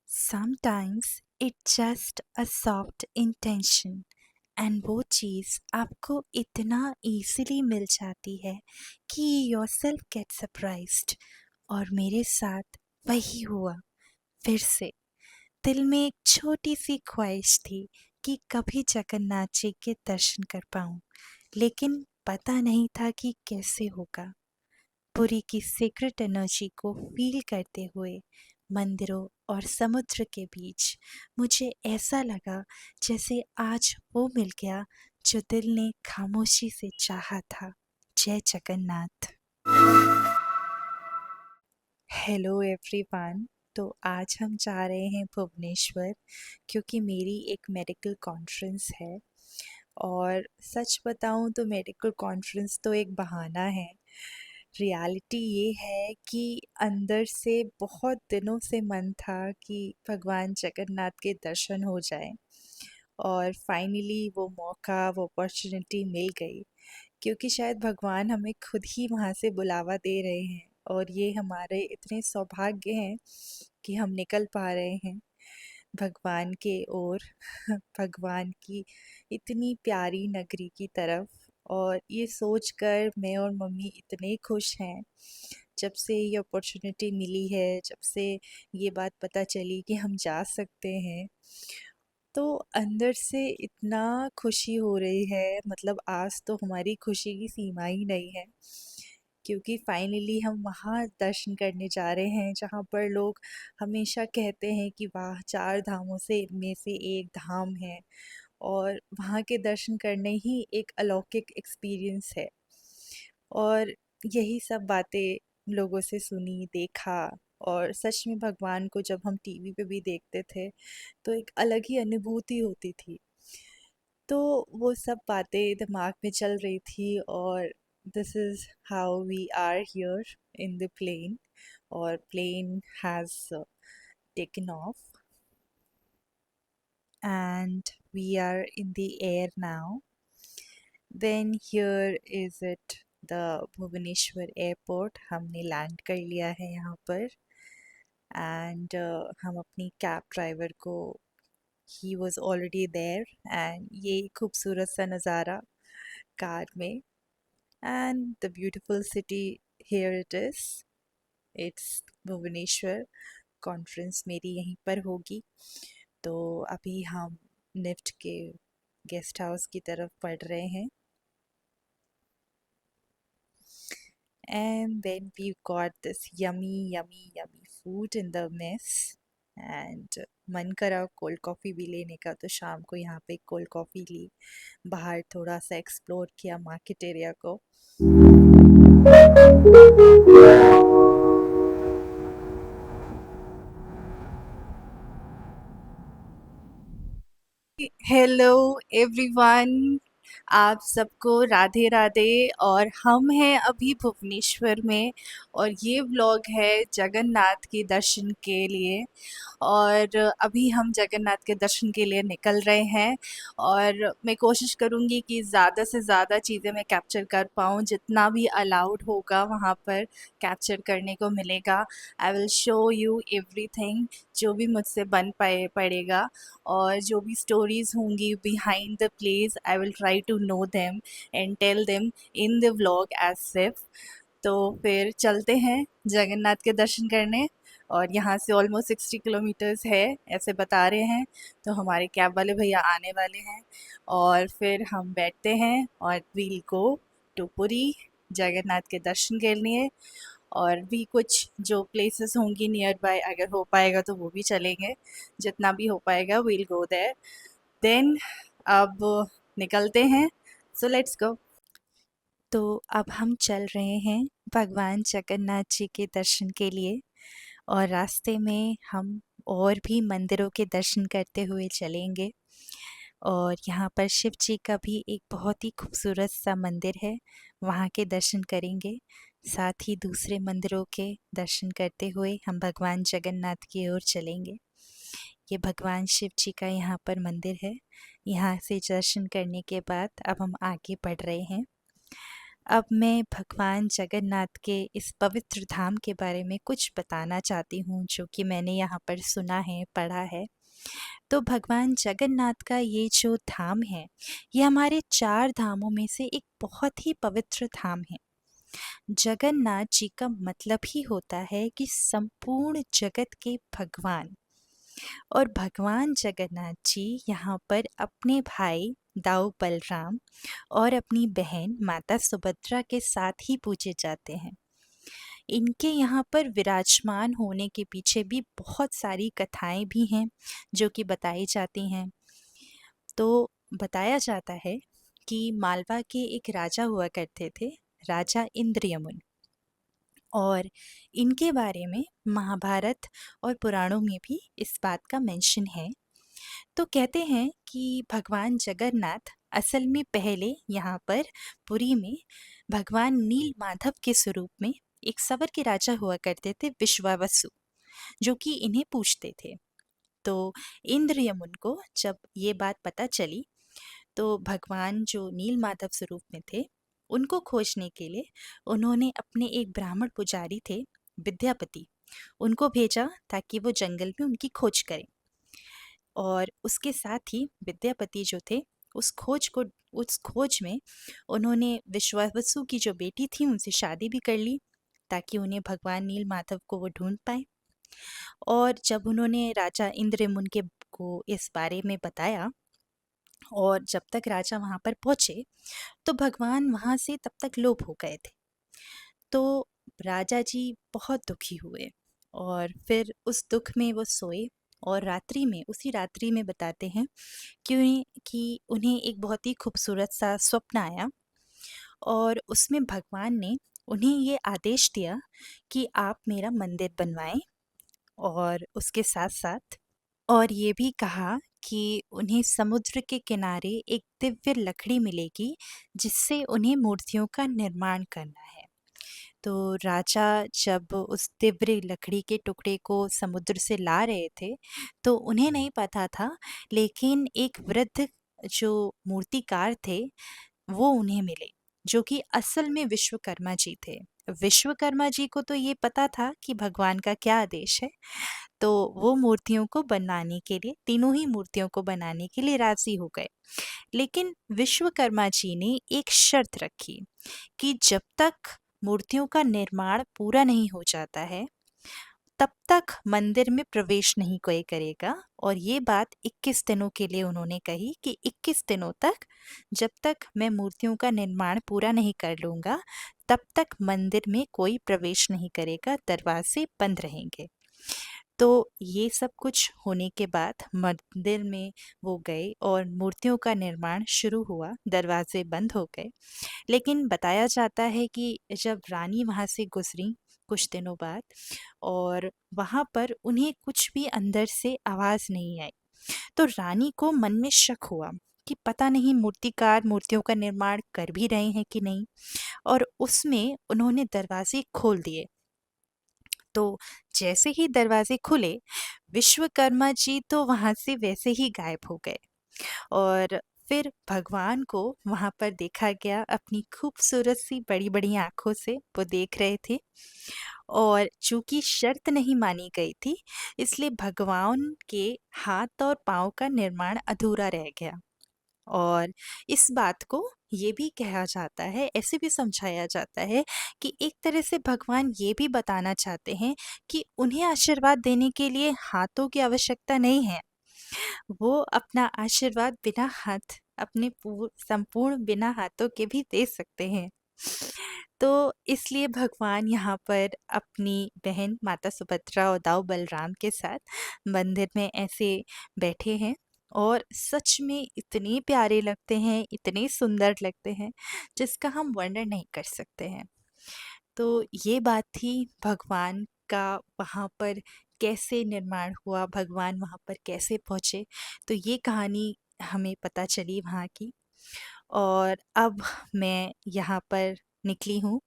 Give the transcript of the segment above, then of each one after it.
Sometimes it's just a soft intention and वो चीज़ आपको इतना इजीली मिल जाती है कि योरसेल्फ गेट सरप्राइज्ड। और मेरे साथ वही हुआ। फिर से दिल में एक छोटी सी ख्वाहिश थी कि कभी जगन्नाथ जी के दर्शन कर पाऊं, लेकिन पता नहीं था कि कैसे होगा। पुरी की सीक्रेट एनर्जी को फील करते हुए मंदिरों और समुद्र के बीच मुझे ऐसा लगा जैसे आज वो मिल गया जो दिल ने खामोशी से चाहा था। जय जगन्नाथ। Hello everyone. तो आज हम जा रहे हैं भुवनेश्वर, क्योंकि मेरी एक मेडिकल कॉन्फ्रेंस है। और सच बताऊं तो मेडिकल कॉन्फ्रेंस तो एक बहाना है। रियलिटी ये है कि अंदर से बहुत दिनों से मन था कि भगवान जगन्नाथ के दर्शन हो जाए, और फाइनली वो मौका, वो अपॉर्चुनिटी मिल गई। क्योंकि शायद भगवान हमें खुद ही वहाँ से बुलावा दे रहे हैं, और ये हमारे इतने सौभाग्य हैं कि हम निकल पा रहे हैं भगवान के ओर भगवान की इतनी प्यारी नगरी की तरफ। और ये सोचकर मैं और मम्मी इतने खुश हैं, जब से ये अपॉर्चुनिटी मिली है, जब से ये बात पता चली कि हम जा सकते हैं। तो अंदर से इतना खुशी हो रही है, मतलब आज तो हमारी खुशी की सीमा ही नहीं है, क्योंकि फाइनली हम वहाँ दर्शन करने जा रहे हैं जहाँ पर लोग हमेशा कहते हैं कि वाह, चार धामों से में से एक धाम है। और वहाँ के दर्शन करने ही एक अलौकिक एक्सपीरियंस है। और यही सब बातें लोगों से सुनी, देखा। और सच में भगवान को जब हम टीवी पे भी देखते थे तो एक अलग ही अनुभूति होती थी। तो वो सब बातें दिमाग में चल रही थी, और this is how we are here in the plane. और plane has taken off and we are in the air now. Then here is it, the Bhubaneswar airport. हमने लैंड कर लिया है यहाँ पर। एंड हम अपनी कैब ड्राइवर को, he was already there. And ये खूबसूरत सा नज़ारा कार में, and the beautiful city, here it is, it's Bhubaneswar. Conference मेरी यहीं पर होगी। तो अभी हम निफ्ट के गेस्ट हाउस की तरफ बढ़ रहे हैं। And then we got this yummy food in the mess. And मन करा कोल्ड कॉफ़ी भी लेने का, तो शाम को यहाँ पे कोल्ड कॉफ़ी ली। बाहर थोड़ा सा एक्सप्लोर किया मार्केट एरिया को। हेलो एवरीवन, आप सबको राधे राधे। और हम हैं अभी भुवनेश्वर में, और ये व्लॉग है जगन्नाथ के दर्शन के लिए। और अभी हम जगन्नाथ के दर्शन के लिए निकल रहे हैं, और मैं कोशिश करूँगी कि ज़्यादा से ज़्यादा चीज़ें मैं कैप्चर कर पाऊँ, जितना भी अलाउड होगा वहाँ पर कैप्चर करने को मिलेगा। I will show you everything, जो भी मुझसे बन पाए पड़ेगा। और जो भी स्टोरीज़ होंगी behind the place, I will try to know them and tell them in the vlog as सिफ। तो फिर चलते हैं जगन्नाथ के दर्शन करने। और यहाँ से ऑलमोस्ट 60 किलोमीटर्स है, ऐसे बता रहे हैं। तो हमारे कैब वाले भैया आने वाले हैं, और फिर हम बैठते हैं और we'll go to Puri Jagannath के दर्शन के लिए। और भी कुछ जो प्लेसेस होंगी नियर बाय, अगर हो पाएगा तो वो भी चलेंगे। जितना भी हो पाएगा वील गो देयर। देन अब निकलते हैं, सो लेट्स गो। तो अब हम चल रहे हैं भगवान जगन्नाथ जी के दर्शन के लिए, और रास्ते में हम और भी मंदिरों के दर्शन करते हुए चलेंगे। और यहाँ पर शिव जी का भी एक बहुत ही खूबसूरत सा मंदिर है, वहाँ के दर्शन करेंगे। साथ ही दूसरे मंदिरों के दर्शन करते हुए हम भगवान जगन्नाथ की ओर चलेंगे। ये भगवान शिव जी का यहाँ पर मंदिर है। यहाँ से दर्शन करने के बाद अब हम आगे बढ़ रहे हैं। अब मैं भगवान जगन्नाथ के इस पवित्र धाम के बारे में कुछ बताना चाहती हूँ जो कि मैंने यहाँ पर सुना है, पढ़ा है। तो भगवान जगन्नाथ का ये जो धाम है, ये हमारे 4 धामों में से एक बहुत ही पवित्र धाम है। जगन्नाथ जी का मतलब ही होता है कि संपूर्ण जगत के भगवान। और भगवान जगन्नाथ जी यहाँ पर अपने भाई दाऊ बलराम और अपनी बहन माता सुभद्रा के साथ ही पूजे जाते हैं। इनके यहाँ पर विराजमान होने के पीछे भी बहुत सारी कथाएं भी हैं जो कि बताई जाती हैं। तो बताया जाता है कि मालवा के एक राजा हुआ करते थे, राजा इंद्रयमुन। और इनके बारे में महाभारत और पुराणों में भी इस बात का मेंशन है। तो कहते हैं कि भगवान जगन्नाथ असल में पहले यहाँ पर पुरी में भगवान नील माधव के स्वरूप में एक सवर के राजा हुआ करते थे, विश्वावसु, जो कि इन्हें पूछते थे। तो इंद्र यमुन को जब ये बात पता चली तो भगवान जो नील माधव स्वरूप में थे उनको खोजने के लिए उन्होंने अपने एक ब्राह्मण पुजारी थे, विद्यापति, उनको भेजा ताकि वो जंगल में उनकी खोज करें। और उसके साथ ही विद्यापति जो थे उस खोज में उन्होंने विश्वावसु की जो बेटी थी उनसे शादी भी कर ली ताकि उन्हें भगवान नील माधव को वो ढूंढ पाए। और जब उन्होंने राजा इंद्रमुन के को इस बारे में बताया और जब तक राजा वहाँ पर पहुँचे तो भगवान वहाँ से तब तक लोप हो गए थे। तो राजा जी बहुत दुखी हुए और फिर उस दुख में वो सोए। और रात्रि में, उसी रात्रि में बताते हैं कि उन्हें एक बहुत ही खूबसूरत सा स्वप्न आया और उसमें भगवान ने उन्हें ये आदेश दिया कि आप मेरा मंदिर बनवाएं और उसके साथ साथ और ये भी कहा कि उन्हें समुद्र के किनारे एक दिव्य लकड़ी मिलेगी जिससे उन्हें मूर्तियों का निर्माण करना है। तो राजा जब उस दिव्य लकड़ी के टुकड़े को समुद्र से ला रहे थे तो उन्हें नहीं पता था, लेकिन एक वृद्ध जो मूर्तिकार थे वो उन्हें मिले जो कि असल में विश्वकर्मा जी थे। विश्वकर्मा जी को तो ये पता था कि भगवान का क्या आदेश है, तो वो मूर्तियों को बनाने के लिए, तीनों ही मूर्तियों को बनाने के लिए राजी हो गए। लेकिन विश्वकर्मा जी ने एक शर्त रखी कि जब तक मूर्तियों का निर्माण पूरा नहीं हो जाता है तब तक मंदिर में प्रवेश नहीं कोई करेगा। और ये बात 21 दिनों के लिए उन्होंने कही कि 21 दिनों तक, जब तक मैं मूर्तियों का निर्माण पूरा नहीं कर लूँगा तब तक मंदिर में कोई प्रवेश नहीं करेगा, दरवाजे बंद रहेंगे। तो ये सब कुछ होने के बाद मंदिर में वो गए और मूर्तियों का निर्माण शुरू हुआ, दरवाजे बंद हो गए। लेकिन बताया जाता है कि जब रानी वहाँ से गुजरी कुछ दिनों बाद और वहाँ पर उन्हें कुछ भी अंदर से आवाज़ नहीं आई, तो रानी को मन में शक हुआ कि पता नहीं मूर्तिकार मूर्तियों का निर्माण कर भी रहे हैं कि नहीं। और उसमें उन्होंने दरवाजे खोल दिए। तो जैसे ही दरवाजे खुले विश्वकर्मा जी तो वहाँ से वैसे ही गायब हो गए। और फिर भगवान को वहाँ पर देखा गया, अपनी खूबसूरत सी बड़ी बड़ी आंखों से वो देख रहे थे। और चूंकि शर्त नहीं मानी गई थी इसलिए भगवान के हाथ और पाँव का निर्माण अधूरा रह गया। और इस बात को ये भी कहा जाता है, ऐसे भी समझाया जाता है कि एक तरह से भगवान ये भी बताना चाहते हैं कि उन्हें आशीर्वाद देने के लिए हाथों की आवश्यकता नहीं है। वो अपना आशीर्वाद बिना हाथ, अपने संपूर्ण बिना हाथों के भी दे सकते हैं। तो इसलिए भगवान यहाँ पर अपनी बहन माता सुभद्रा और दाऊ बलराम के साथ मंदिर में ऐसे बैठे हैं और सच में इतने प्यारे लगते हैं, इतने सुंदर लगते हैं जिसका हम वर्णन नहीं कर सकते हैं। तो ये बात थी भगवान का वहाँ पर कैसे निर्माण हुआ, भगवान वहाँ पर कैसे पहुँचे। तो ये कहानी हमें पता चली वहाँ की। और अब मैं यहाँ पर निकली हूँ।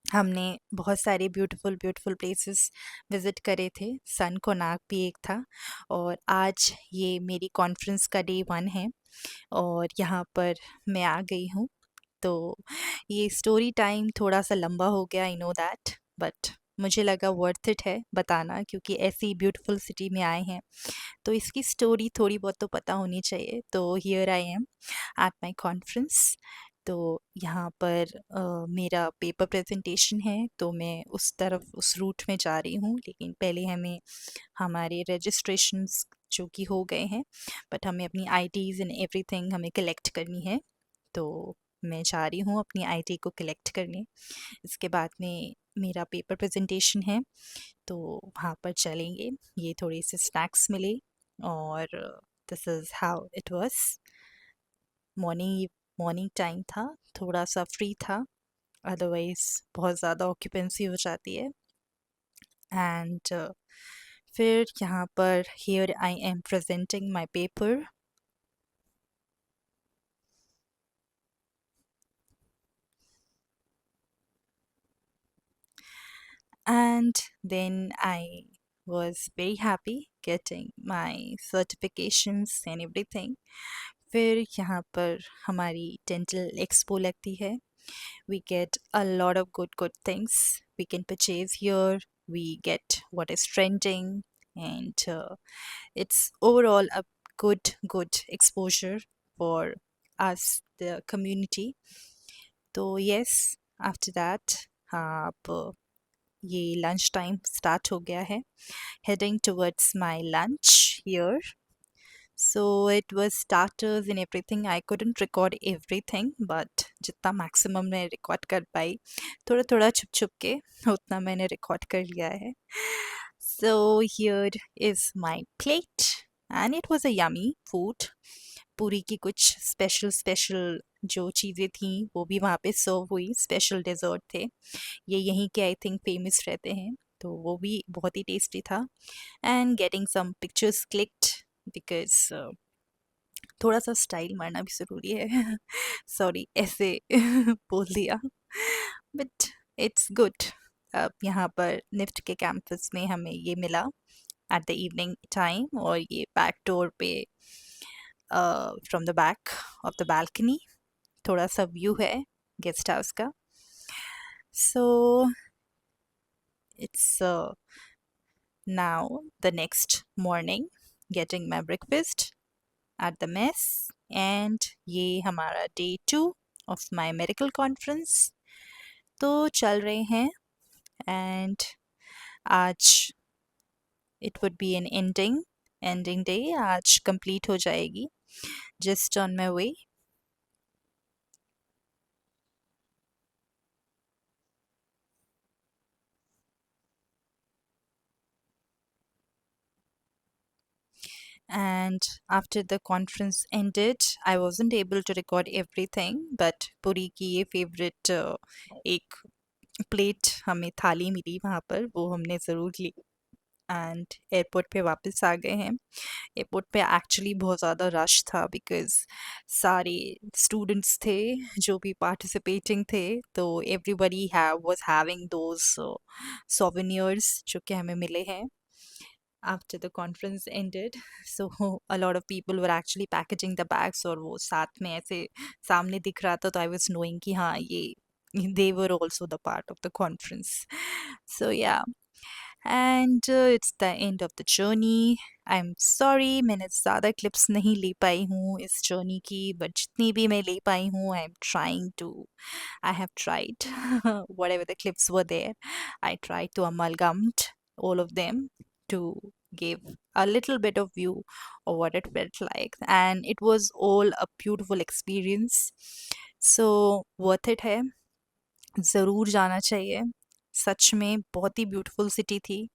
हमने बहुत सारे ब्यूटीफुल ब्यूटीफुल प्लेसेस विज़िट करे थे, सन कोणार्क भी एक था। और आज ये मेरी कॉन्फ्रेंस का डे 1 है और यहाँ पर मैं आ गई हूँ। तो ये स्टोरी टाइम थोड़ा सा लंबा हो गया, आई नो दैट, बट मुझे लगा वर्थ इट है बताना, क्योंकि ऐसी ब्यूटीफुल सिटी में आए हैं तो इसकी स्टोरी थोड़ी बहुत तो पता होनी चाहिए। तो here I am at my conference. तो यहाँ पर मेरा पेपर प्रेजेंटेशन है, तो मैं उस तरफ उस रूट में जा रही हूँ, लेकिन पहले हमें हमारे रजिस्ट्रेशंस जो कि हो गए हैं, बट हमें अपनी आईटीज़ एंड एवरीथिंग हमें कलेक्ट करनी है। तो मैं जा रही हूँ अपनी आईटी को कलेक्ट करने। इसके बाद में मेरा पेपर प्रेजेंटेशन है, तो वहाँ पर चलेंगे। ये थोड़े से स्नैक्स मिले, और this is how it was. Morning morning time था, थोड़ा सा फ्री था, अदरवाइज बहुत ज़्यादा ऑक्यूपेंसी हो जाती है। एंड फिर यहाँ पर here I am presenting my paper. And then I was very happy getting my certifications and everything. फिर यहाँ पर हमारी dental expo लगती है. We get a lot of good things we can purchase here. We get what is trending, and it's overall a good exposure for us, the community. तो yes, after that आप ये lunch time start हो गया है, heading towards my lunch here. So it was starters and everything. I couldn't record everything, but जितना maximum मैं record कर पाई, थोड़ा थोड़ा छुप छुप के उतना मैंने record कर लिया है. So here is my plate, and it was a yummy food. पूरी की कुछ स्पेशल जो चीज़ें थी वो भी वहाँ पे सर्व हुई, स्पेशल डेजर्ट थे, ये यहीं के आई थिंक फेमस रहते हैं, तो वो भी बहुत ही टेस्टी था. And getting some pictures clicked, because थोड़ा सा स्टाइल मारना भी ज़रूरी है. सॉरी ऐसे बोल दिया, बट इट्स गुड. अब यहाँ पर निफ्ट के कैंपस में हमें ये मिला एट द इवनिंग टाइम, और ये बैक डोर पे from the back of the balcony थोड़ा सा व्यू है गेस्ट हाउस का. सो it's now the next morning, getting my breakfast at the mess, and ये हमारा day 2 of my medical conference. तो चल रहे हैं, and आज it would be an ending day. आज complete हो जाएगी, just on my way. And after the conference ended, I wasn't able to record everything, but Puri की ये favorite एक प्लेट हमें थाली मिली वहाँ पर, वो हमने ज़रूर ली. एंड एयरपोर्ट पे वापस आ गए हैं. एयरपोर्ट पे एक्चुअली बहुत ज़्यादा रश था, बिकॉज़ सारे स्टूडेंट्स थे जो भी पार्टिसिपेटिंग थे, तो everybody was having those souvenirs जो कि हमें मिले हैं after the conference ended. So a lot of people were actually packaging the bags, और वो साथ में ऐसे सामने दिख रहा था, तो I was knowing कि हाँ ये they were also the part of the conference. So yeah, and it's the end of the journey. I'm sorry मैंने ज़्यादा clips नहीं ले पाई हूँ इस journey की, but जितनी भी मैं ले पाई हूँ, I have tried whatever the clips were there. I tried to amalgamate all of them to give a little bit of view of what it felt like, and it was all a beautiful experience. So worth it है, ज़रूर जाना चाहिए. सच में बहुत ही beautiful city थी,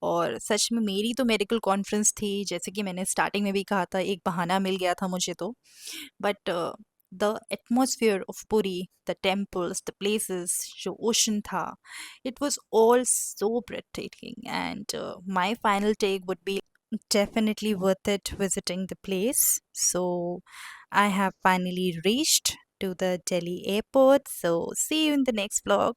और सच में मेरी तो मेडिकल कॉन्फ्रेंस थी, जैसे कि मैंने स्टार्टिंग में भी कहा था, एक बहाना मिल गया था मुझे तो. But the atmosphere of Puri, the temples, the places, जो ओशन था, it was all so breathtaking. And my final take would be definitely worth it visiting the place. So I have finally reached to the Delhi airport. So see you in the next vlog.